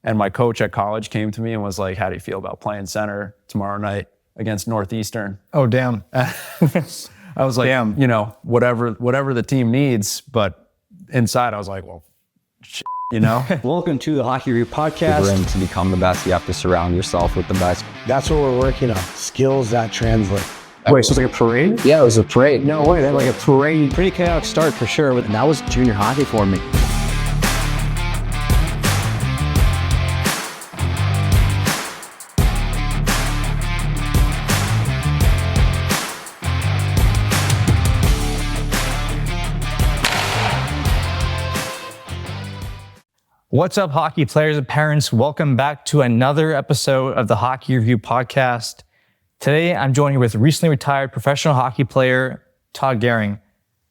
And my coach at college came to me and was like, how do you feel about playing center tomorrow night against Northeastern? Oh, damn. I was like, damn. You know, whatever the team needs. But inside I was like, well, shit, you know? Welcome to the Hockey Review Podcast. To become the best, you have to surround yourself with the best. That's what we're working on. Skills that translate. Wait, so it's like a parade? Yeah, it was a parade. No way, that like a parade. Pretty chaotic start for sure, but that was junior hockey for me. What's up, hockey players and parents? Welcome back to another episode of the Hockey Review Podcast. Today, I'm joining you with recently retired professional hockey player, Todd Goehring.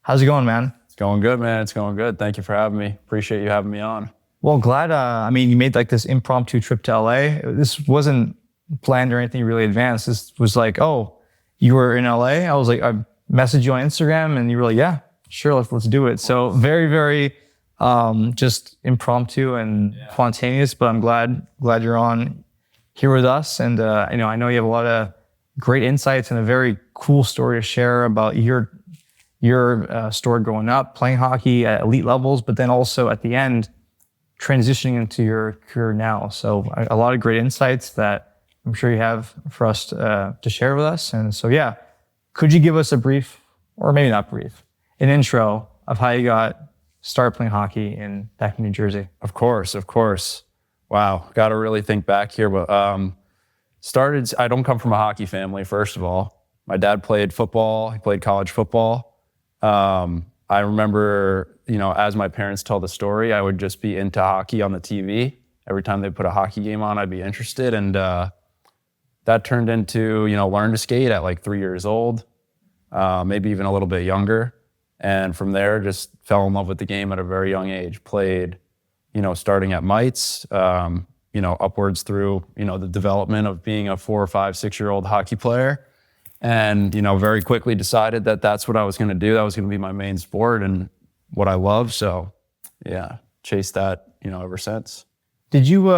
How's it going, man? It's going good, man. It's going good. Thank you for having me. Appreciate you having me on. Well, glad, you made like this impromptu trip to LA. This wasn't planned or anything really advanced. This was like, oh, you were in LA? I was like, I messaged you on Instagram and you were like, yeah, sure, let's do it. So very, very just impromptu and spontaneous, but I'm glad you're on here with us. And I know you have a lot of great insights and a very cool story to share about your story growing up, playing hockey at elite levels, but then also at the end, transitioning into your career now. So a lot of great insights that I'm sure you have for us to share with us. And so, yeah, could you give us a brief, or maybe not brief, an intro of how you got started playing hockey back in New Jersey? Of course. Wow, got to really think back here. But I don't come from a hockey family, first of all. My dad played football. He played college football. I remember, as my parents tell the story, I would just be into hockey on the TV. Every time they put a hockey game on, I'd be interested. And that turned into, learn to skate at like 3 years old, maybe even a little bit younger. And from there, just fell in love with the game at a very young age. Played, starting at mites, upwards through, the development of being a 4 or 5, 6-year-old hockey player. And, very quickly decided that that's what I was going to do. That was going to be my main sport and what I love. So, yeah, chased that, ever since. Did you,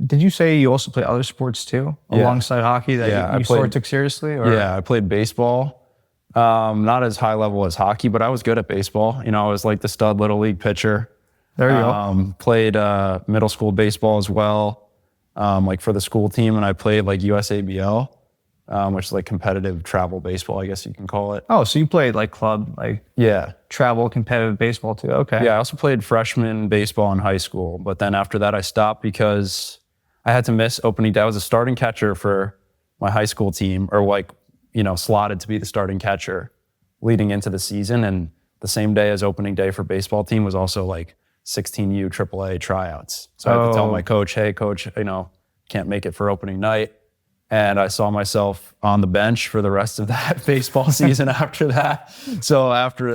did you say you also play other sports too, alongside hockey that you sort of took seriously? Or? Yeah, I played baseball. Not as high level as hockey, but I was good at baseball. I was like the stud little league pitcher. There you go. Played middle school baseball as well, like for the school team, and I played like USABL, which is like competitive travel baseball, I guess you can call it. Oh, so you played like club, travel competitive baseball too? Okay. Yeah, I also played freshman baseball in high school, but then after that I stopped because I had to miss opening day. I was a starting catcher for my high school team, or slotted to be the starting catcher leading into the season. And the same day as opening day for baseball team was also like 16U AAA tryouts. So I had to tell my coach, hey coach, can't make it for opening night. And I saw myself on the bench for the rest of that baseball season after that. So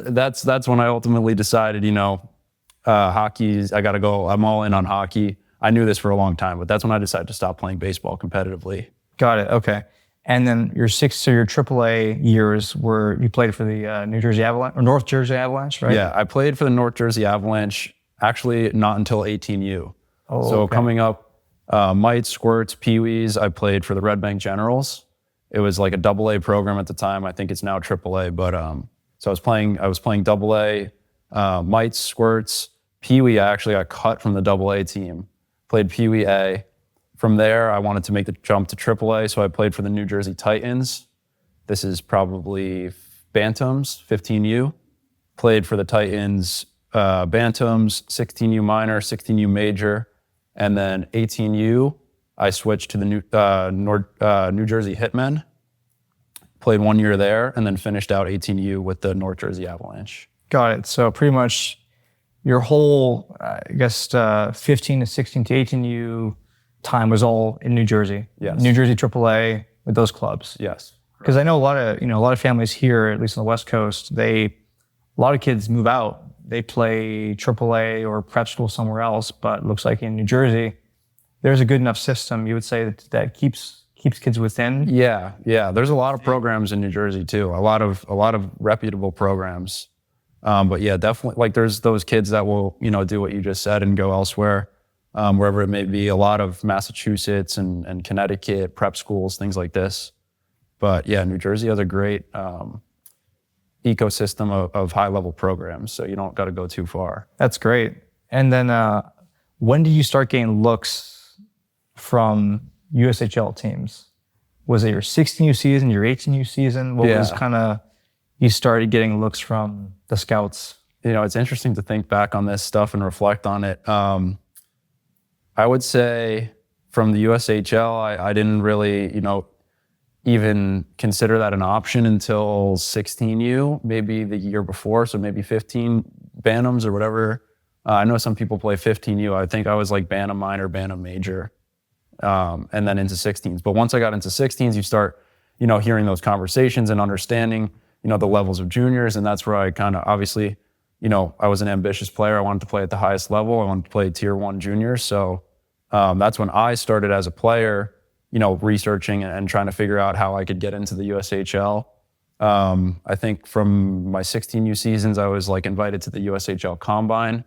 that's when I ultimately decided, hockey's, I got to go, I'm all in on hockey. I knew this for a long time, but that's when I decided to stop playing baseball competitively. Got it. Okay. And then your AAA years were, you played for the New Jersey Avalanche, or North Jersey Avalanche, right? Yeah, I played for the North Jersey Avalanche, actually not until 18U. Oh, so okay. Coming up, mites, squirts, peewees, I played for the Red Bank Generals. It was like a AA program at the time. I think it's now AAA, but so I was playing AA, mites, squirts, peewee. I actually got cut from the AA team, played peewee A. From there, I wanted to make the jump to AAA, so I played for the New Jersey Titans. This is probably Bantams, 15U. Played for the Titans, Bantams, 16U minor, 16U major, and then 18U, I switched to the New Jersey Hitmen. Played 1 year there, and then finished out 18U with the North Jersey Avalanche. Got it. So pretty much your whole, 15 to 16 to 18U time was all in New Jersey. Yes. New Jersey AAA with those clubs. Yes. Because I know a lot of families here, at least on the West Coast, a lot of kids move out. They play AAA or prep school somewhere else, but it looks like in New Jersey, there's a good enough system, you would say, that keeps kids within. Yeah. There's a lot of programs in New Jersey too. A lot of reputable programs. But yeah, definitely, like there's those kids that will, do what you just said and go elsewhere. wherever it may be, a lot of Massachusetts and Connecticut, prep schools, things like this. But yeah, New Jersey has a great ecosystem of high-level programs, so you don't got to go too far. That's great. And then when did you start getting looks from USHL teams? Was it your 16U season, your 18U season? What was kind of, you started getting looks from the scouts? You know, it's interesting to think back on this stuff and reflect on it. I would say from the USHL, I didn't really, even consider that an option until 16U, maybe the year before, so maybe 15 Bantams or whatever. I know some people play 15U. I think I was like Bantam minor, Bantam major, and then into 16s. But once I got into 16s, you start, hearing those conversations and understanding, the levels of juniors, and that's where I kind of obviously, I was an ambitious player. I wanted to play at the highest level. I wanted to play Tier 1 juniors. So that's when I started as a player, researching and trying to figure out how I could get into the USHL. I think from my 16U seasons, I was like invited to the USHL Combine,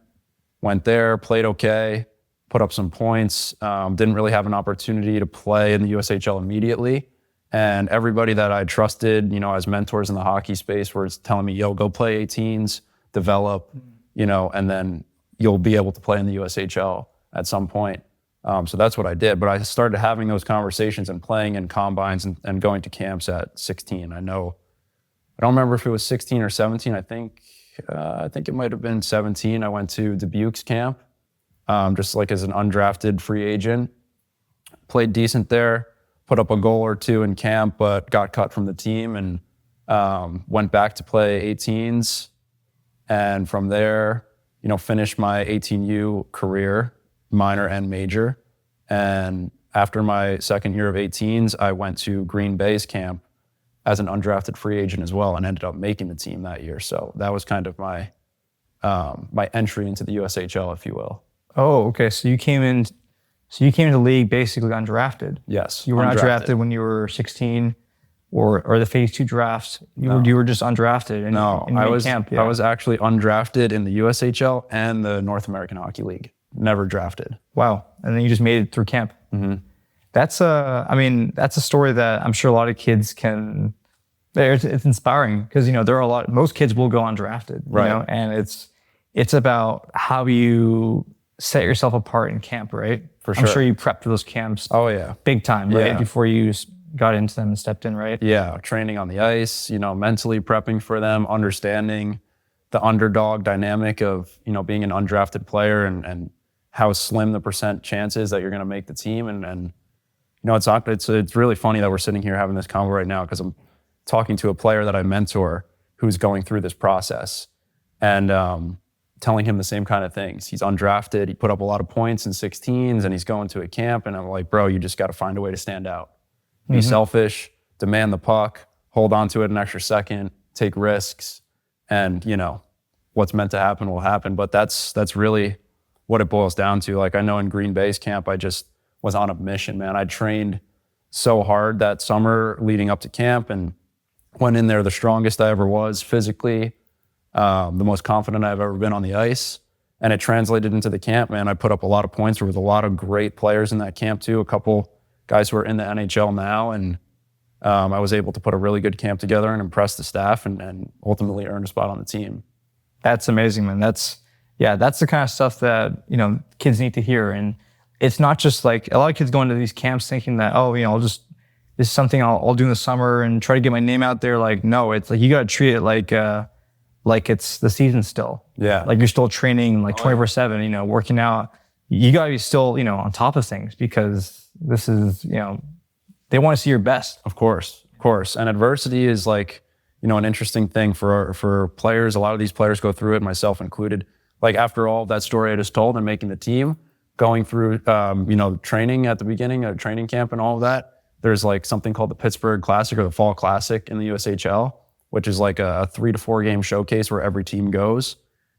went there, played okay, put up some points, didn't really have an opportunity to play in the USHL immediately. And everybody that I trusted, as mentors in the hockey space were telling me, yo, go play 18s, develop, and then you'll be able to play in the USHL at some point. So that's what I did. But I started having those conversations and playing in combines and going to camps at 16. I don't remember if it was 16 or 17. I think it might have been 17. I went to Dubuque's camp, just like as an undrafted free agent. Played decent there, put up a goal or two in camp, but got cut from the team and went back to play 18s. And from there, finished my 18U career, minor and major. And after my second year of 18s, I went to Green Bay's camp as an undrafted free agent as well and ended up making the team that year. So that was kind of my entry into the USHL, if you will. Oh, okay. So you came into the league basically undrafted. Yes. You were not drafted when you were 16 or the phase 2 drafts. You were just undrafted. And I was actually undrafted in the USHL and the North American Hockey League. Never drafted. Wow. And then you just made it through camp. Mm-hmm. That's a story that I'm sure a lot of kids can, it's inspiring because, most kids will go undrafted, right? And it's about how you set yourself apart in camp, right? For sure. I'm sure you prepped for those camps. Oh yeah. Big time, right? Yeah. Before you got into them and stepped in, right? Yeah. Training on the ice, mentally prepping for them, understanding the underdog dynamic of, being an undrafted player and how slim the percent chance is that you're going to make the team. And it's really funny that we're sitting here having this convo right now because I'm talking to a player that I mentor who's going through this process and telling him the same kind of things. He's undrafted. He put up a lot of points in 16s and he's going to a camp. And I'm like, bro, you just got to find a way to stand out. Be selfish, demand the puck, hold on to it an extra second, take risks. And, what's meant to happen will happen. But that's really what it boils down to. Like I know in Green Bay's camp, I just was on a mission, man. I trained so hard that summer leading up to camp and went in there the strongest I ever was physically, the most confident I've ever been on the ice. And it translated into the camp, man. I put up a lot of points. There was a lot of great players in that camp too. A couple guys who are in the NHL now. And I was able to put a really good camp together and impress the staff and ultimately earn a spot on the team. That's amazing, man. That's the kind of stuff that, kids need to hear. And it's not just like a lot of kids go into these camps thinking that, this is something I'll do in the summer and try to get my name out there. Like, no, it's like, you got to treat it like it's the season still. Yeah. Like you're still training like 24/7, working out. You got to be still, on top of things because this is, they want to see your best. Of course. And adversity is like, an interesting thing for players. A lot of these players go through it, myself included. Like after all that story I just told and making the team, going through, training at the beginning of training camp and all of that, there's like something called the Pittsburgh Classic or the Fall Classic in the USHL, which is like a 3 to 4 game showcase where every team goes.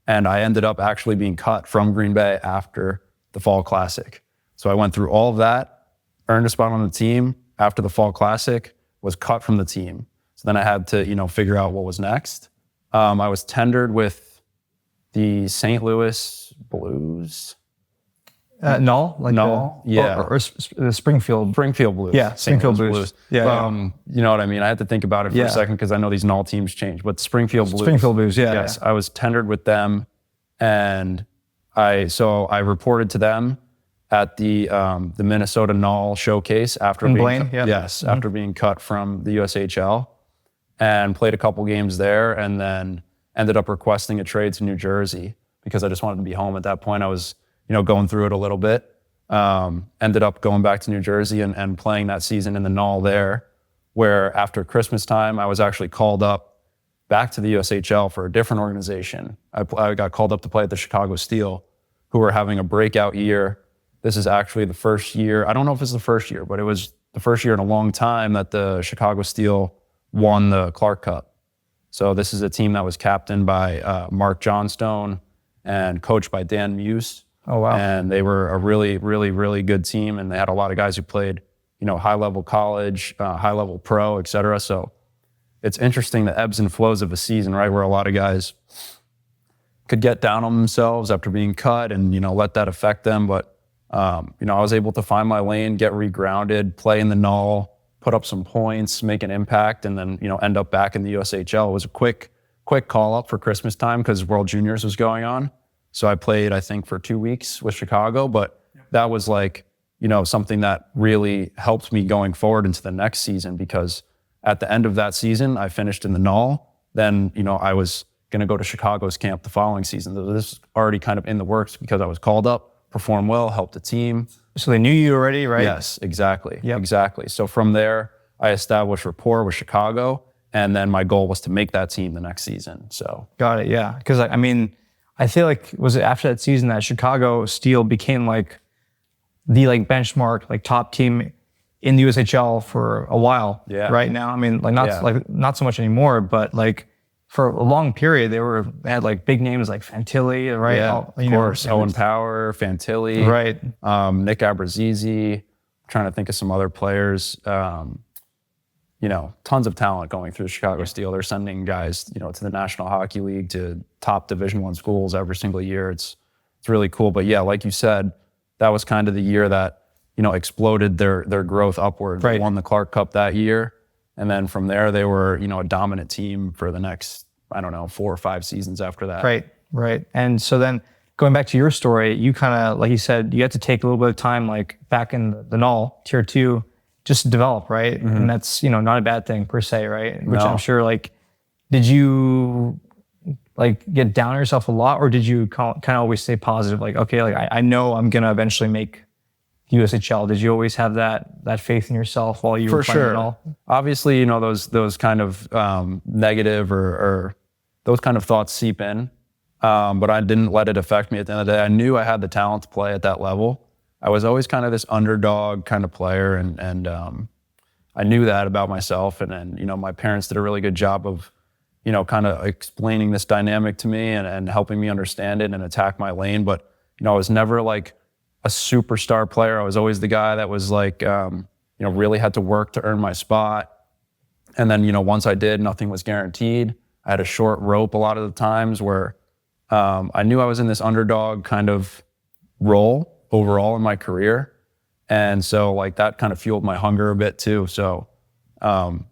And I ended up actually being cut from Green Bay after the Fall Classic. So I went through all of that, earned a spot on the team after the Fall Classic, was cut from the team. So then I had to, figure out what was next. I was tendered with the St. Louis Blues. Null? Like Null? Yeah. Or Springfield. Springfield Blues. Yeah, St. Springfield Louis Blues. Yeah, You know what I mean? I had to think about it for Yeah. a second because I know these Null teams change. But Springfield Blues. Springfield Blues, yeah. Yes, I was tendered with them, and I reported to them at the Minnesota Null showcase after In being Blaine, yeah. yes, after being cut from the USHL, and played a couple games there, and then ended up requesting a trade to New Jersey because I just wanted to be home at that point. I was, going through it a little bit. Ended up going back to New Jersey and playing that season in the Null there, where after Christmas time, I was actually called up back to the USHL for a different organization. I got called up to play at the Chicago Steel, who were having a breakout year. This is actually the first year, I don't know if it's the first year, but it was the first year in a long time that the Chicago Steel won the Clark Cup. So this is a team that was captained by Mark Johnstone and coached by Dan Muse. Oh, wow. And they were a really, really, really good team. And they had a lot of guys who played, high-level college, high-level pro, et cetera. So it's interesting the ebbs and flows of a season, right, where a lot of guys could get down on themselves after being cut and, let that affect them. But, I was able to find my lane, get regrounded, play in the Null, put up some points, make an impact, and then, end up back in the USHL. It was a quick call-up for Christmas time because World Juniors was going on. So I played, I think, for 2 weeks with Chicago, but that was like, something that really helped me going forward into the next season because at the end of that season, I finished in the Null. Then, I was going to go to Chicago's camp the following season. This was already kind of in the works because I was called up, performed well, helped the team. So they knew you already, right? Yes, exactly. Yep. Exactly. So from there, I established rapport with Chicago, and then my goal was to make that team the next season. So Got it, yeah. Because, I feel like, was it after that season that Chicago Steel became like the benchmark, top team in the USHL for a while? Yeah. Right now, not so much anymore, but for a long period, they had big names like Fantilli, right? yeah, of course. Owen Power, Fantilli, Right. Nick Abrazizi. Trying to think of some other players. Tons of talent going through Chicago Steel. They're sending guys, to the National Hockey League, to top Division I schools every single year. It's really cool. But yeah, like you said, that was kind of the year that, exploded their growth upward. Right. They won the Clark Cup that year. And then from there, they were, a dominant team for the next, 4 or 5 seasons after that. Right. And so then going back to your story, you kind of, like you said, you had to take a little bit of time, back in the Null, Tier 2, just to develop, right? Mm-hmm. And that's, not a bad thing per se, right? Which No. I'm sure, did you get down on yourself a lot, or did you kind of always stay positive? I know I'm going to eventually make USHL. Did you always have that faith in yourself while you were playing sure. it all? Obviously, those kind of negative or those kind of thoughts seep in, but I didn't let it affect me at the end of the day. I knew I had the talent to play at that level. I was always kind of this underdog kind of player, and I knew that about myself. And then, my parents did a really good job of, kind of explaining this dynamic to me and helping me understand it and attack my lane. But, I was never a superstar player. I was always the guy that was really had to work to earn my spot. And then, once I did, nothing was guaranteed. I had a short rope a lot of the times where I knew I was in this underdog kind of role overall in my career. And so that kind of fueled my hunger a bit too. So to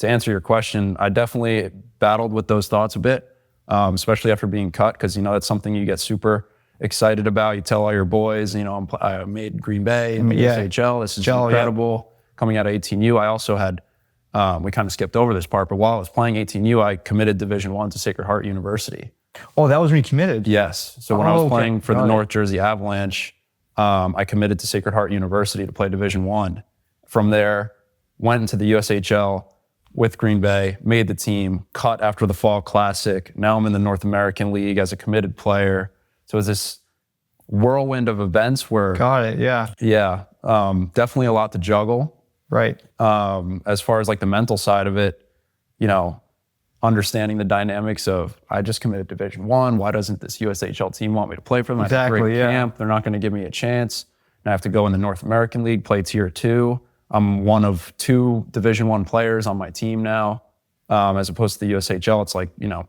answer your question, I definitely battled with those thoughts a bit, especially after being cut, because, that's something you get super excited about. You tell all your boys, I made Green Bay in the ECHL. This is incredible. Yeah. Coming out of 18U, I also had, we kind of skipped over this part, but while I was playing 18U, I committed Division I to Sacred Heart University. Oh, that was when you committed? Yes. So when I was playing for the North Jersey Avalanche, I committed to Sacred Heart University to play Division I. From there, went into the USHL with Green Bay, made the team, cut after the Fall Classic. Now I'm in the North American League as a committed player. So it was this whirlwind of events where... Got it, yeah. Yeah, definitely a lot to juggle. Right. As far as the mental side of it, understanding the dynamics of, I just committed Division I. Why doesn't this USHL team want me to play for them? Exactly, I have a great yeah. camp. They're not going to give me a chance. And I have to go in the North American League, play Tier 2. I'm one of 2 Division I players on my team now. As opposed to the USHL, it's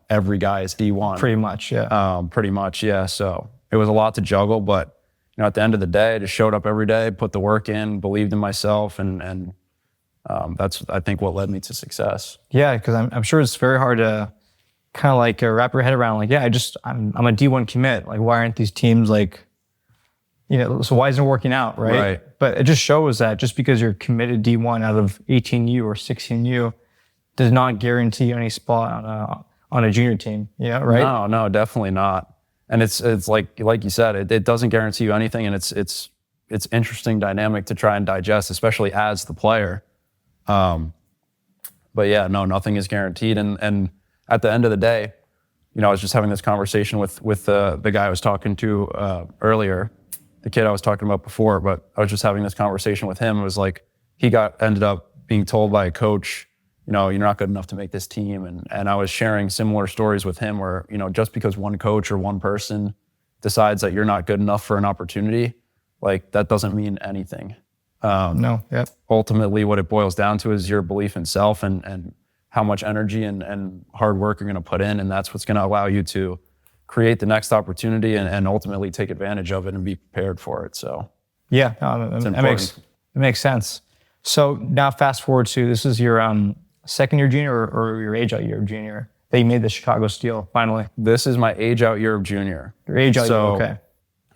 every guy is D1. Pretty much, yeah. Pretty much, yeah. So it was a lot to juggle, but at the end of the day, I just showed up every day, put the work in, believed in myself, and that's, I think, what led me to success. Yeah, because I'm sure it's very hard to kind of like wrap your head around. Like, yeah, I'm a D1 commit. Like, why aren't these teams like, so why isn't it working out, right? Right. But it just shows that just because you're committed D1 out of 18U or 16U does not guarantee any spot on a junior team. Yeah, right. No, definitely not. And it's like you said, it doesn't guarantee you anything, and it's interesting dynamic to try and digest, especially as the player. But yeah, no, nothing is guaranteed. And at the end of the day, I was just having this conversation with the guy I was talking to earlier, the kid I was talking about before, but I was just having this conversation with him. It was like, he ended up being told by a coach, you're not good enough to make this team. And I was sharing similar stories with him where, just because one coach or one person decides that you're not good enough for an opportunity, like, that doesn't mean anything. No, yeah. Ultimately, what it boils down to is your belief in self and how much energy and hard work you're going to put in. And that's what's going to allow you to create the next opportunity and ultimately take advantage of it and be prepared for it. So yeah, it makes sense. So now fast forward to, this is your second year junior or your age out year of junior that you made the Chicago Steel finally. This is my age out year of junior. Your age out year, okay.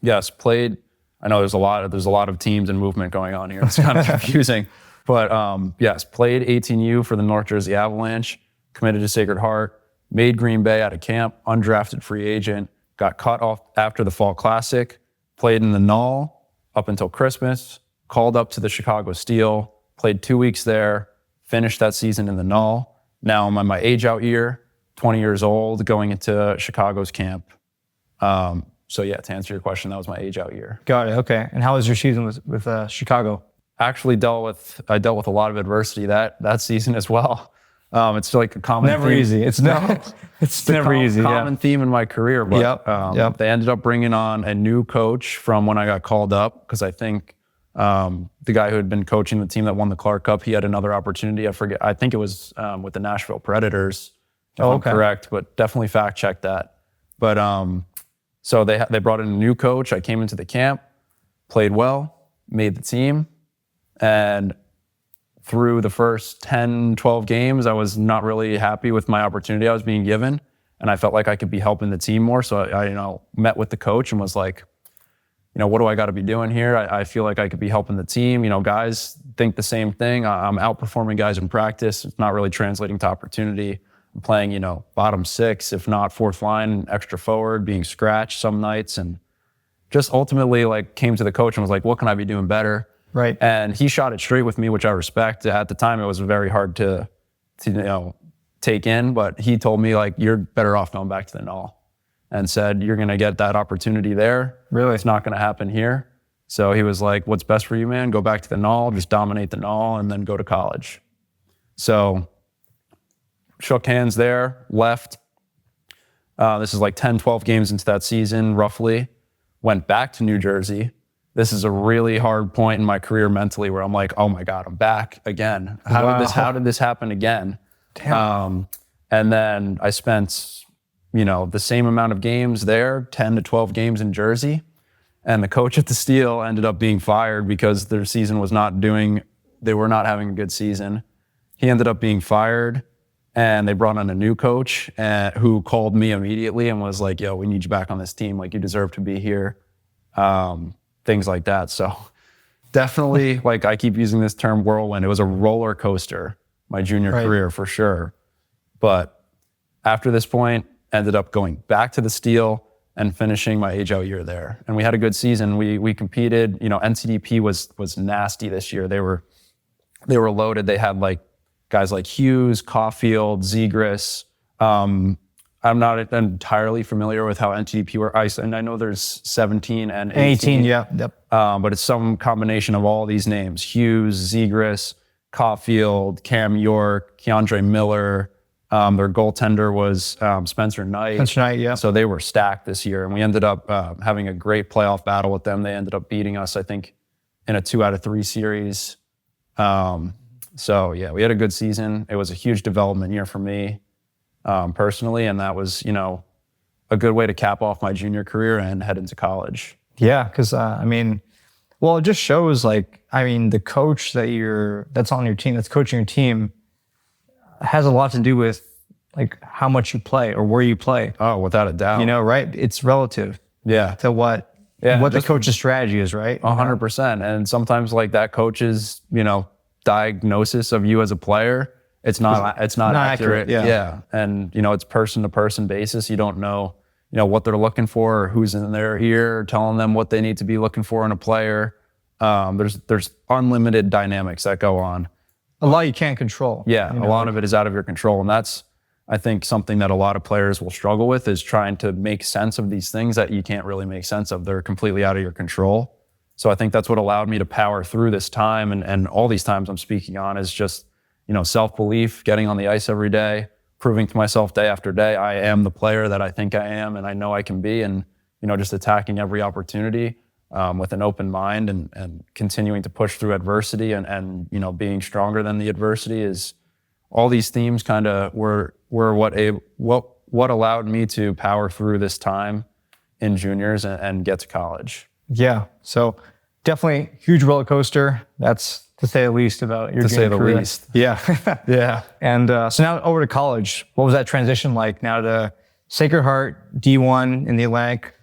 Yes, played. I know there's a lot of teams and movement going on here. It's kind of confusing. But yes, played 18U for the North Jersey Avalanche, committed to Sacred Heart, made Green Bay out of camp, undrafted free agent, got cut off after the Fall Classic, played in the NAHL up until Christmas, called up to the Chicago Steel, played 2 weeks there, finished that season in the NAHL. Now I'm on my age out year, 20 years old, going into Chicago's camp. So yeah, to answer your question, that was my age out year. Got it. Okay. And how was your season with Chicago? Actually dealt with a lot of adversity that season as well. It's like a common never theme. Easy. It's never easy. Common theme in my career, but they ended up bringing on a new coach from when I got called up, because I think the guy who had been coaching the team that won the Clark Cup, he had another opportunity. I think it was with the Nashville Predators, if I'm correct, but definitely fact check that. But so they brought in a new coach. I came into the camp, played well, made the team, and through the first 10, 12 games, I was not really happy with my opportunity I was being given, and I felt like I could be helping the team more. So I met with the coach and was like, what do I got to be doing here? I feel like I could be helping the team. Guys think the same thing. I'm outperforming guys in practice. It's not really translating to opportunity. I'm playing, bottom six, if not fourth line, extra forward, being scratched some nights, and just ultimately came to the coach and was like, what can I be doing better? Right. And he shot it straight with me, which I respect. At the time, it was very hard to take in, but he told me, you're better off going back to the NAHL, and said, you're going to get that opportunity there. Really? It's not going to happen here. So he was like, what's best for you, man? Go back to the NAHL, just dominate the NAHL, and then go to college. So shook hands there, left. This is 10, 12 games into that season, roughly. Went back to New Jersey. This is a really hard point in my career mentally where I'm like, oh my God, I'm back again. How did this happen again? Damn. And then I spent, the same amount of games there, 10 to 12 games in Jersey. And the coach at the Steel ended up being fired because their season was they were not having a good season. He ended up being fired, and they brought on a new coach who called me immediately and was like, yo, we need you back on this team. You deserve to be here. Things like that. So definitely, I keep using this term whirlwind. It was a roller coaster, my junior career for sure. But after this point, ended up going back to the Steel and finishing my age out year there. And we had a good season. We competed, NCDP was nasty this year. They were loaded. They had guys like Hughes, Caulfield, Zegras. I'm not entirely familiar with how NCDP works. And I know there's 17 and 18. Yeah. Yep. But it's some combination of all these names: Hughes, Zegras, Caulfield, Cam York, Keandre Miller. Their goaltender was Spencer Knight. Yeah. So they were stacked this year, and we ended up having a great playoff battle with them. They ended up beating us, I think, in a 2 out of 3 series. So yeah, we had a good season. It was a huge development year for me personally, and that was, a good way to cap off my junior career and head into college. Yeah, because well, it just shows the coach that's on your team, that's coaching your team, has a lot to do with like how much you play or where you play. Oh, without a doubt. Right? It's relative Yeah. to what the coach's strategy is, right? 100%. And sometimes like that coach's, diagnosis of you as a player, it's not accurate. Yeah. And, it's person to person basis. You don't know, what they're looking for or who's in their ear, telling them what they need to be looking for in a player. There's unlimited dynamics that go on. A lot you can't control. Yeah. A lot of it is out of your control. And that's, I think, something that a lot of players will struggle with, is trying to make sense of these things that you can't really make sense of. They're completely out of your control. So I think that's what allowed me to power through this time. And all these times I'm speaking on is just, self-belief, getting on the ice every day, proving to myself day after day, I am the player that I think I am and I know I can be. And, just attacking every opportunity with an open mind and continuing to push through adversity and being stronger than the adversity. Is all these themes kind of were what allowed me to power through this time in juniors and get to college. Yeah. So definitely huge roller coaster. That's to say the least about your junior career. To say the least. Yeah. Yeah. And so now over to college. What was that transition like? Now to Sacred Heart, D1 in the Atlantic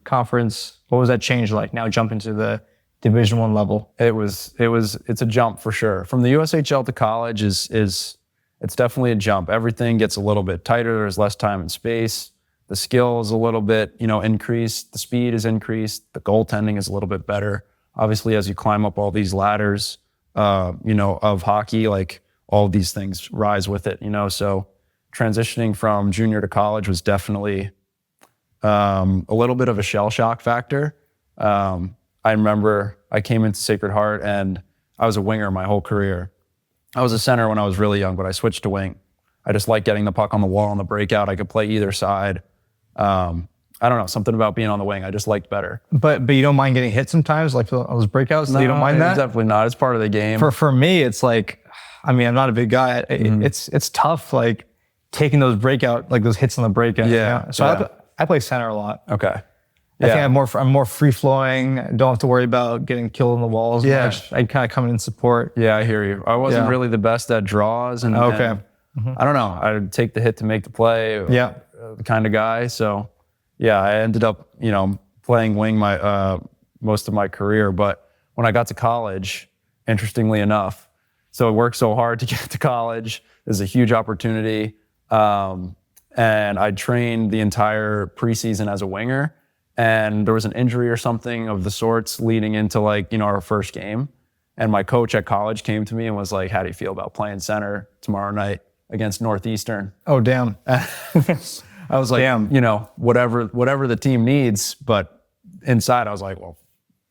Conference. What was that change like? Now jump into the Division I level. It's a jump for sure. From the USHL to college it's definitely a jump. Everything gets a little bit tighter. There's less time and space. The skill is a little bit, increased. The speed is increased. The goaltending is a little bit better. Obviously, as you climb up all these ladders, of hockey, like all these things rise with it, So transitioning from junior to college was definitely a little bit of a shell shock factor. I remember I came into Sacred Heart and I was a winger my whole career. I was a center when I was really young, but I switched to wing. I just like getting the puck on the wall on the breakout. I could play either side. I don't know, something about being on the wing I just liked better. But you don't mind getting hit sometimes, like those breakouts? No, you don't mind that? Definitely not. It's part of the game. For me, it's like, I'm not a big guy. It's tough, like taking those those hits on the breakout. Yeah. So I play center a lot. Okay. I think I'm more free flowing. Don't have to worry about getting killed on the walls. Yeah. I kind of come in support. Yeah, I hear you. I wasn't really the best at draws. And okay. And I don't know. I'd take the hit to make the play. Yeah. Kind of guy. So yeah, I ended up, playing wing most of my career. But when I got to college, interestingly enough, so I worked so hard to get to college. There's a huge opportunity. And I trained the entire preseason as a winger. And there was an injury or something of the sorts leading into our first game. And my coach at college came to me and was like, how do you feel about playing center tomorrow night against Northeastern? Oh, damn. I was like, damn. Whatever the team needs. But inside I was like, well,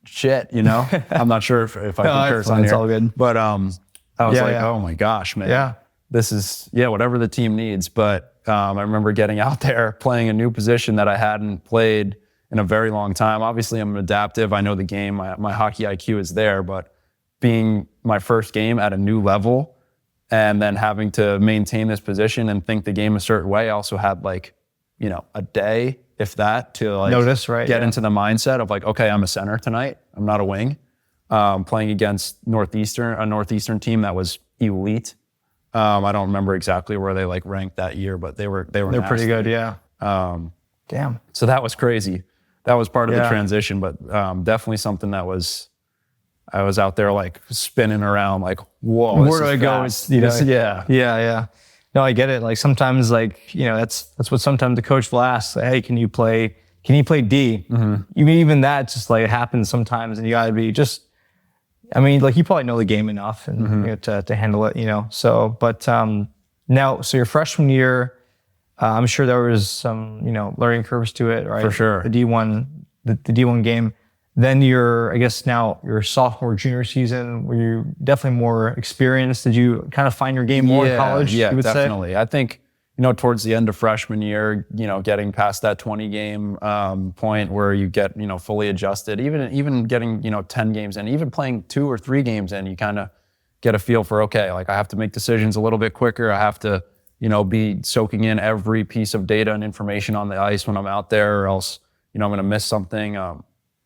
shit, I'm not sure if I can curse on here. It's all good. But I was oh my gosh, man. Yeah. This is, whatever the team needs. But I remember getting out there, playing a new position that I hadn't played in a very long time. Obviously, I'm adaptive. I know the game. My hockey IQ is there. But being my first game at a new level and then having to maintain this position and think the game a certain way, I also had a day, if that, to notice, right? Get into the mindset of okay, I'm a center tonight. I'm not a wing. Playing against a Northeastern team that was elite. I don't remember exactly where they ranked that year, but they're pretty good. Yeah. Damn. So that was crazy. That was part of the transition, but definitely something that I was out there spinning around whoa, where do I go? Yeah. No, I get it. Sometimes that's what sometimes the coach will ask. Hey, can you play D? Mm-hmm. Even that just it happens sometimes, and you gotta be you probably know the game enough and to handle it, So, but now, so your freshman year, I'm sure there was some learning curves to it, right? For sure. The D1 game. Then your sophomore, junior season, were you definitely more experienced? Did you kind of find your game more in college? Yeah, you would definitely. Say? I think, towards the end of freshman year, getting past that 20 game point where you get, fully adjusted, even getting, 10 games in, even playing 2 or 3 games in, you kind of get a feel for, okay, I have to make decisions a little bit quicker. I have to, be soaking in every piece of data and information on the ice when I'm out there, or else, I'm going to miss something.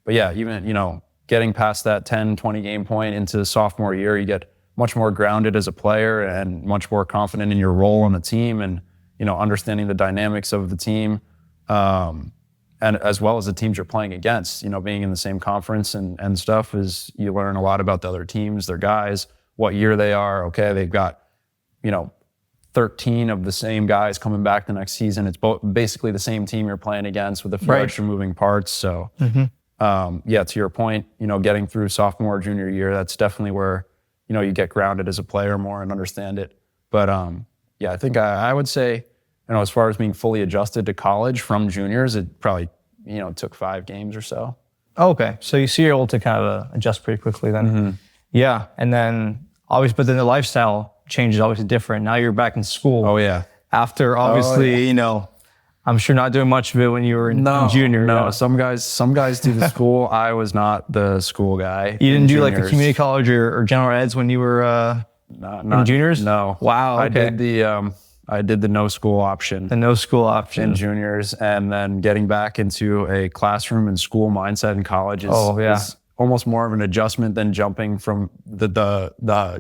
But yeah, even, getting past that 10, 20 game point into sophomore year, you get much more grounded as a player and much more confident in your role on the team and, understanding the dynamics of the team, and as well as the teams you're playing against, being in the same conference and stuff is you learn a lot about the other teams, their guys, what year they are. Okay, they've got, 13 of the same guys coming back the next season. It's basically the same team you're playing against with a few extra moving parts. So, to your point, getting through sophomore, junior year, that's definitely where, you get grounded as a player more and understand it. But I think I would say, as far as being fully adjusted to college from juniors, it probably, took 5 games or so. Okay. So you're able to kind of adjust pretty quickly then. Mm-hmm. Yeah. And then but then the lifestyle change is obviously different. Now you're back in school. Oh, yeah. After obviously, I'm sure not doing much of it when you were in junior. No, some guys do the school. I was not the school guy. You didn't do like the community college or general eds when you were in juniors? No. Wow. Okay. I did the no school option. The no school option. In juniors, and then getting back into a classroom and school mindset in college is almost more of an adjustment than jumping from the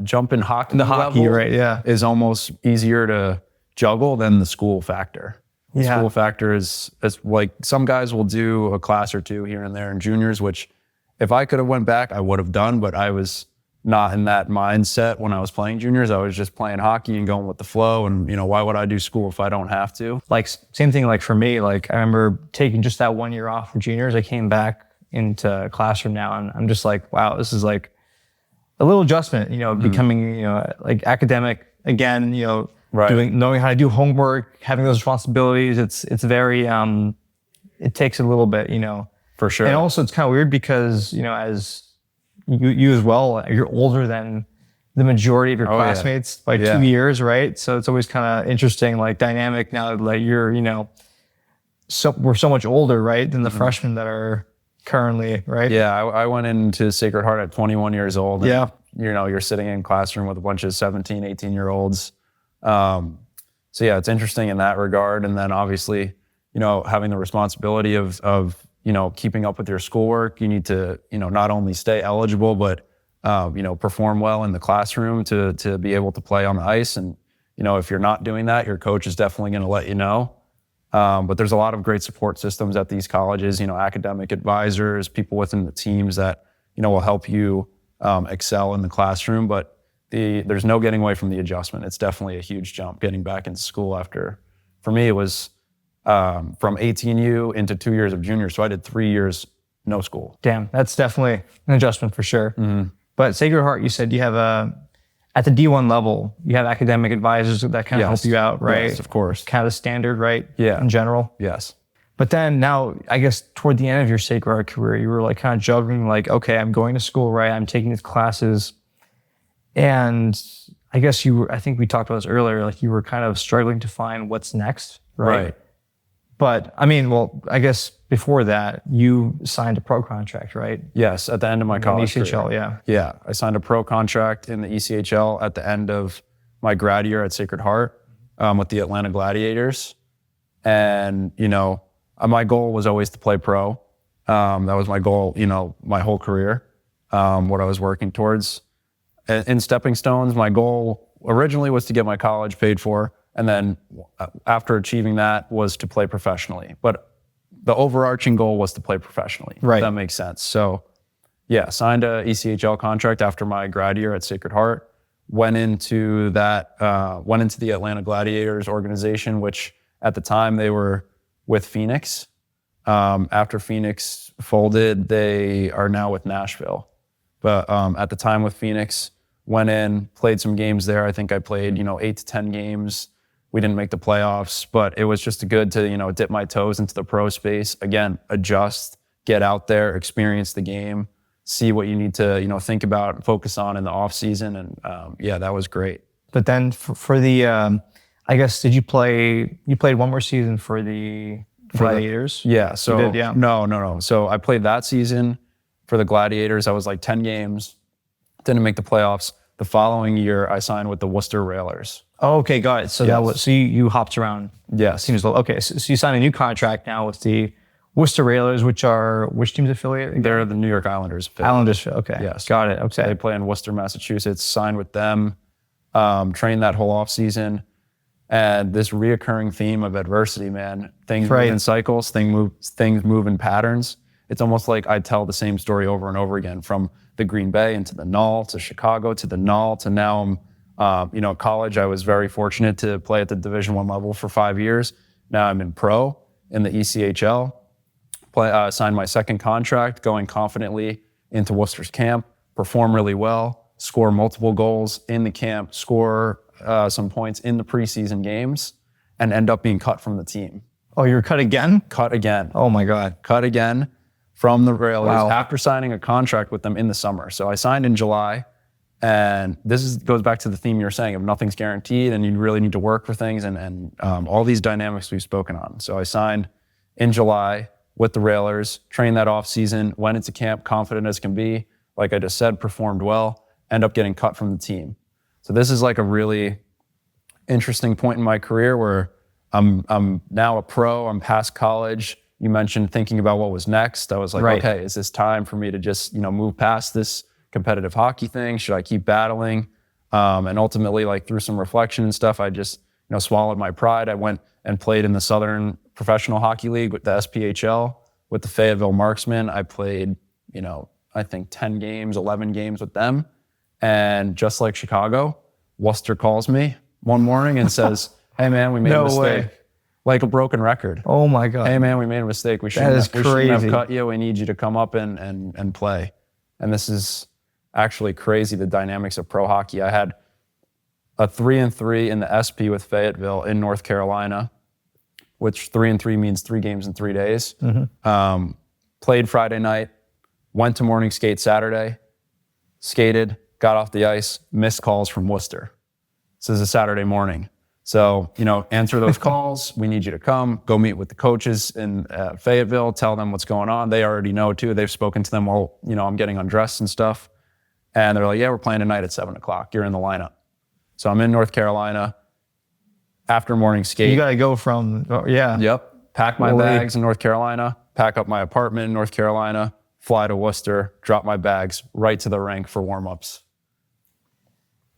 jump in hockey. The hockey, level, right? Yeah, is almost easier to juggle than the school factor. The school factor is like some guys will do a class or two here and there in juniors, which if I could have went back, I would have done, but I was not in that mindset when I was playing juniors. I was just playing hockey and going with the flow. And, why would I do school if I don't have to? Like same thing, like for me, like I remember taking just that 1 year off for juniors. I came back into classroom now and I'm just like, wow, this is like a little adjustment, becoming, like academic again, knowing how to do homework, having those responsibilities. It's very, it takes a little bit, For sure. And also it's kind of weird because, as you as well, you're older than the majority of your classmates by 2 years, right? So it's always kind of interesting, like dynamic now that like you're, we're so much older, right, than the freshmen that are currently, right? Yeah, I went into Sacred Heart at 21 years old. And, yeah. You're sitting in a classroom with a bunch of 17, 18-year-olds. It's interesting in that regard. And then obviously, having the responsibility of keeping up with your schoolwork, you need to, not only stay eligible, but, perform well in the classroom to be able to play on the ice. And, if you're not doing that, your coach is definitely going to let you know. But there's a lot of great support systems at these colleges, academic advisors, people within the teams that, will help you excel in the classroom. But there's no getting away from the adjustment. It's definitely a huge jump getting back into school for me, it was from 18U into 2 years of junior. So I did 3 years no school. Damn, that's definitely an adjustment for sure. Mm-hmm. But Sacred Heart, you said you have at the D1 level, you have academic advisors that kind of help you out, right? Yes, of course. Kind of the standard, right? Yeah. In general. Yes. But then now, I guess toward the end of your Sacred Heart career, you were like kind of juggling like, okay, I'm going to school, right? I'm taking these classes. And I guess I think we talked about this earlier, like you were kind of struggling to find what's next, right? But I mean, well, I guess before that, you signed a pro contract, right? Yes, at the end of my college ECHL, career. yeah. Yeah, I signed a pro contract in the ECHL at the end of my grad year at Sacred Heart with the Atlanta Gladiators. And, my goal was always to play pro. That was my goal, my whole career, what I was working towards. In stepping stones, my goal originally was to get my college paid for. And then after achieving that was to play professionally. But the overarching goal was to play professionally. Right. If that makes sense. So signed a ECHL contract after my grad year at Sacred Heart. Went into the Atlanta Gladiators organization, which at the time they were with Phoenix. After Phoenix folded, they are now with Nashville. But at the time with Phoenix, went in, played some games there. I think I played, 8 to 10 games. We didn't make the playoffs, but it was just good to, dip my toes into the pro space. Again, adjust, get out there, experience the game, see what you need to, think about and focus on in the off season. And that was great. But then for the, I guess, you played one more season for the Gladiators? Yeah. So you did, yeah. No. So I played that season for the Gladiators. I was like 10 games, didn't make the playoffs. The following year, I signed with the Worcester Railers. Oh, okay, got it. So that was you hopped around. Yes. Teams. Okay, so you signed a new contract now with the Worcester Railers, which team's affiliate? They're the New York Islanders. Islanders. Okay. Yes. Got it. So Okay. they play in Worcester, Massachusetts. Signed with them. Trained that whole off season. And this reoccurring theme of adversity, man. Things move in cycles. Things move in patterns. It's almost like I tell the same story over and over again, from the Green Bay into the NAHL to Chicago to the NAHL to now I'm, college. I was very fortunate to play at the Division I level for 5 years. Now I'm in pro in the ECHL. Signed my second contract, going confidently into Worcester's camp, perform really well, score multiple goals in the camp, score some points in the preseason games, and end up being cut from the team. Oh, you were cut again? Cut again. Oh my God. Cut again from the Railers Wow. after signing a contract with them in the summer. So I signed in July, and goes back to the theme you're saying of nothing's guaranteed and you really need to work for things and all these dynamics we've spoken on. So I signed in July with the Railers, trained that off season, went into camp confident as can be. Like I just said, performed well, end up getting cut from the team. So this is like a really interesting point in my career where I'm now a pro, I'm past college. You mentioned thinking about what was next. I was like, okay, is this time for me to just, move past this competitive hockey thing? Should I keep battling? And ultimately, like through some reflection and stuff, I just, swallowed my pride. I went and played in the Southern Professional Hockey League with the SPHL with the Fayetteville Marksmen. I played, I think 10 games, 11 games with them. And just like Chicago, Worcester calls me one morning and says, hey man, we made a mistake. Like a broken record. Oh my God. Hey man, we made a mistake. We shouldn't have cut you. We need you to come up and play. And this is actually crazy, the dynamics of pro hockey. I had a 3-3 in the SP with Fayetteville in North Carolina, which 3-3 means 3 games in 3 days. Mm-hmm. Played Friday night, went to morning skate Saturday, skated, got off the ice, missed calls from Worcester. This is a Saturday morning. So, answer those calls. We need you to come, go meet with the coaches in Fayetteville, tell them what's going on. They already know too. They've spoken to them while, I'm getting undressed and stuff. And they're like, yeah, we're playing tonight at 7:00. You're in the lineup. So I'm in North Carolina after morning skate. You got to go from, Yep. Pack my bags in North Carolina, pack up my apartment in North Carolina, fly to Worcester, drop my bags right to the rink for warm-ups.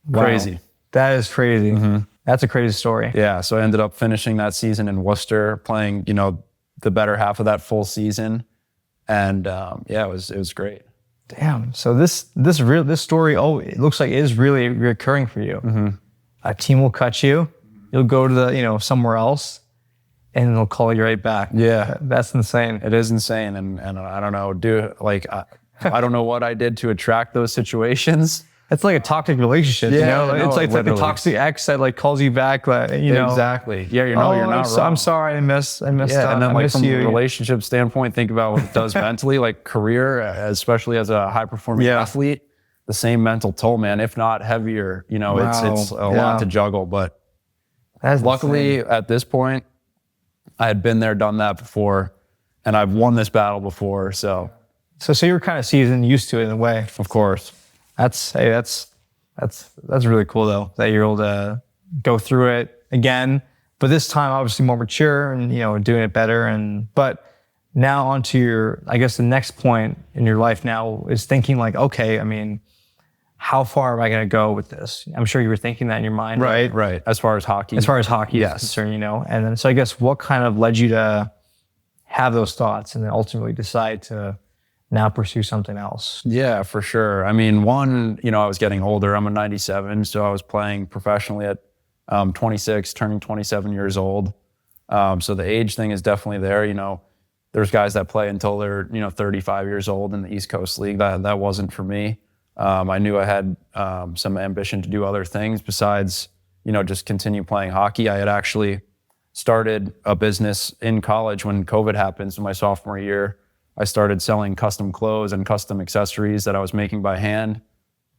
Wow. Crazy. That is crazy. Mm-hmm. That's a crazy story. Yeah, so I ended up finishing that season in Worcester, playing, the better half of that full season. And it was great. Damn. So this story, it looks like it is really recurring for you. Mm-hmm. A team will cut you. You'll go to the, somewhere else, and they'll call you right back. Yeah. That's insane. It is insane. And I don't know, I don't know what I did to attract those situations. It's like a toxic relationship, It's like the toxic ex that calls you back, Exactly. Yeah, you're not wrong. I'm sorry, I missed and then from a relationship standpoint, think about what it does mentally, like career, especially as a high performing athlete, the same mental toll, man, if not heavier, it's a lot to juggle. But luckily at this point, I had been there, done that before, and I've won this battle before. So you're kind of seasoned, used to it in a way. Of course. That's really cool though, that you're able to go through it again, but this time obviously more mature and doing it better. But now onto the next point in your life now is thinking like, okay, how far am I going to go with this? I'm sure you were thinking that in your mind, right? As far as hockey is concerned, and then so I guess what kind of led you to have those thoughts and then ultimately decide to now pursue something else? Yeah, for sure. I was getting older. I'm a 97, so I was playing professionally at 26, turning 27 years old. So the age thing is definitely there. There's guys that play until they're 35 years old in the East Coast League. That wasn't for me. I knew I had some ambition to do other things besides just continue playing hockey. I had actually started a business in college when COVID happened. So my sophomore year, I started selling custom clothes and custom accessories that I was making by hand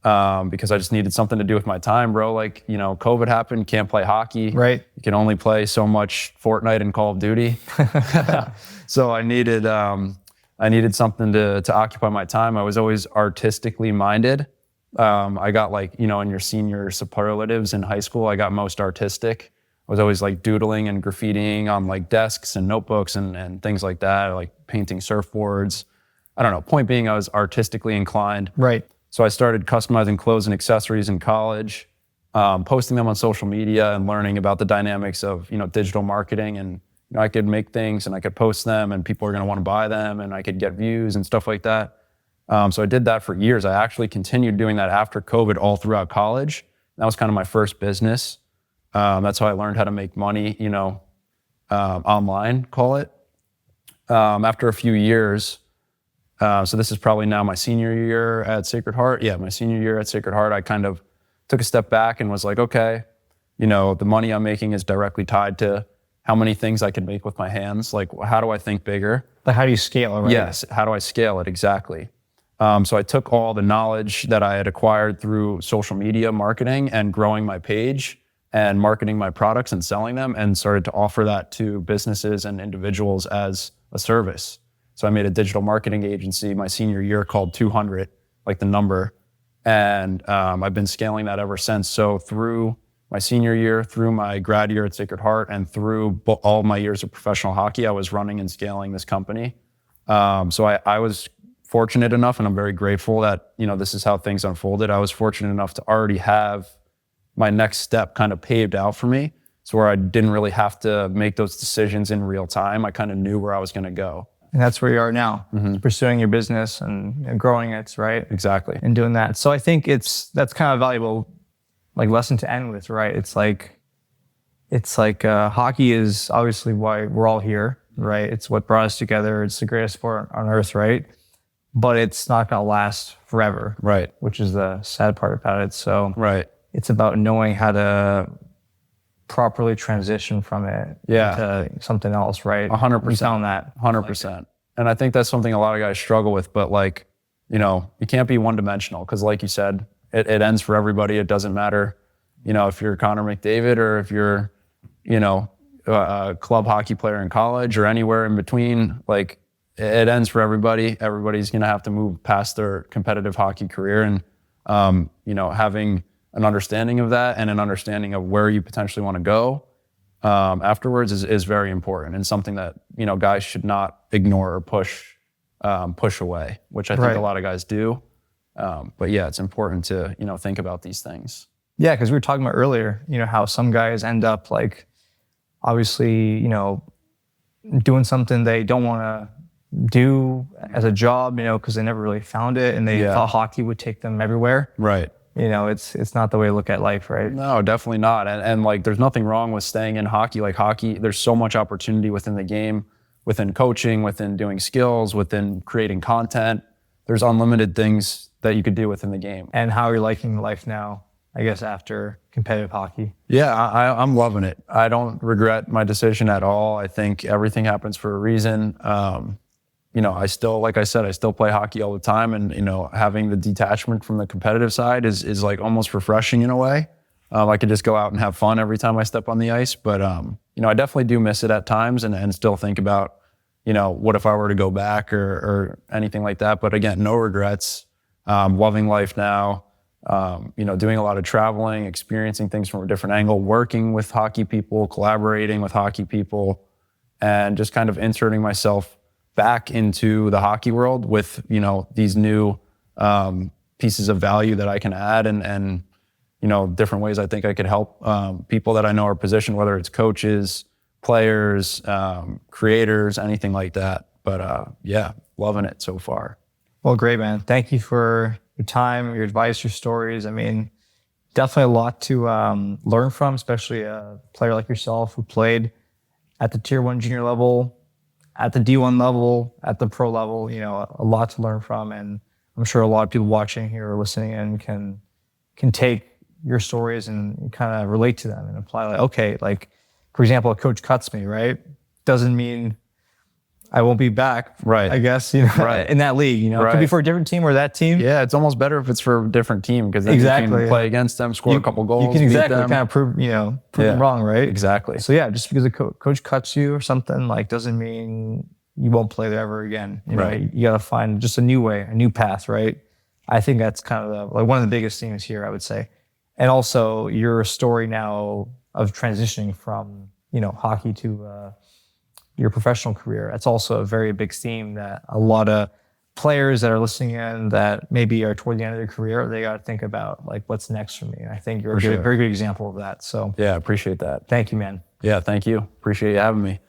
because I just needed something to do with my time, bro. COVID happened, can't play hockey. Right. You can only play so much Fortnite and Call of Duty. So I needed something to occupy my time. I was always artistically minded. I got in your senior superlatives in high school, I got most artistic. was always like doodling and graffitiing on like desks and notebooks and things like that, like painting surfboards. I don't know. Point being, I was artistically inclined. Right. So I started customizing clothes and accessories in college, posting them on social media and learning about the dynamics of, digital marketing. And I could make things and I could post them and people are going to want to buy them and I could get views and stuff like that. So I did that for years. I actually continued doing that after COVID all throughout college. That was kind of my first business. That's how I learned how to make money, online, call it. After a few years, so this is probably now my senior year at Sacred Heart. Yeah, my senior year at Sacred Heart, I kind of took a step back and was like, okay, the money I'm making is directly tied to how many things I can make with my hands. Like, how do I think bigger? Like, how do you scale it, right? Yes, how do I scale it? Exactly. So I took all the knowledge that I had acquired through social media marketing and growing my page and marketing my products and selling them and started to offer that to businesses and individuals as a service. So I made a digital marketing agency my senior year called 200, like the number. And I've been scaling that ever since. So through my senior year, through my grad year at Sacred Heart, and through all my years of professional hockey, I was running and scaling this company. So I was fortunate enough, and I'm very grateful that, this is how things unfolded. I was fortunate enough to already have my next step kind of paved out for me. So where I didn't really have to make those decisions in real time. I kind of knew where I was going to go. And that's where you are now, pursuing your business and growing it, right? Exactly. And doing that. So I think that's kind of a valuable like lesson to end with, right? It's like hockey is obviously why we're all here, right? It's what brought us together. It's the greatest sport on earth, right? But it's not going to last forever, right? Which is the sad part about it. So right. It's about knowing how to properly transition from it to something else, right? 100%. We found that. 100%. And I think that's something a lot of guys struggle with, but like, you can't be one dimensional because like you said, it ends for everybody. It doesn't matter, if you're Connor McDavid or if you're, a club hockey player in college or anywhere in between, like it ends for everybody. Everybody's going to have to move past their competitive hockey career and, having an understanding of that and an understanding of where you potentially want to go afterwards is very important and something that, guys should not ignore or push away, which I think a lot of guys do. But yeah, it's important to, think about these things. Yeah, because we were talking about earlier, how some guys end up like, obviously, doing something they don't want to do as a job, because they never really found it and they thought hockey would take them everywhere. Right. It's not the way to look at life, right? No, definitely not. And like, there's nothing wrong with staying in hockey. Like hockey, there's so much opportunity within the game, within coaching, within doing skills, within creating content. There's unlimited things that you could do within the game. And how are you liking life now, I guess, after competitive hockey? Yeah, I'm loving it. I don't regret my decision at all. I think everything happens for a reason. I still, like I said, I still play hockey all the time. And, having the detachment from the competitive side is like almost refreshing in a way. I could just go out and have fun every time I step on the ice. But, I definitely do miss it at times and still think about, what if I were to go back or anything like that. But again, no regrets. Loving life now, doing a lot of traveling, experiencing things from a different angle, working with hockey people, collaborating with hockey people, and just kind of inserting myself back into the hockey world with, these new pieces of value that I can add and different ways I think I could help people that I know are positioned, whether it's coaches, players, creators, anything like that. But yeah, loving it so far. Well, great, man. Thank you for your time, your advice, your stories. I mean, definitely a lot to learn from, especially a player like yourself who played at the Tier 1 junior level, at the D1 level, at the pro level, a lot to learn from. And I'm sure a lot of people watching here or listening in can take your stories and kind of relate to them and apply like, okay, like, for example, a coach cuts me, right? Doesn't mean I won't be back, right? I guess, in that league, It could be for a different team or that team. Yeah, it's almost better if it's for a different team because then you can play against them, score a couple goals. You can exactly kind of prove them wrong, right? Exactly. So yeah, just because a coach cuts you or something like doesn't mean you won't play there ever again. Right. You got to find just a new way, a new path, right? I think that's kind of one of the biggest things here, I would say. And also your story now of transitioning from, hockey to your professional career. That's also a very big theme that a lot of players that are listening in that maybe are toward the end of their career, they got to think about like, what's next for me? And I think you're a very good example of that. So Yeah, appreciate that. thank you, man. Yeah, thank you. Appreciate you having me.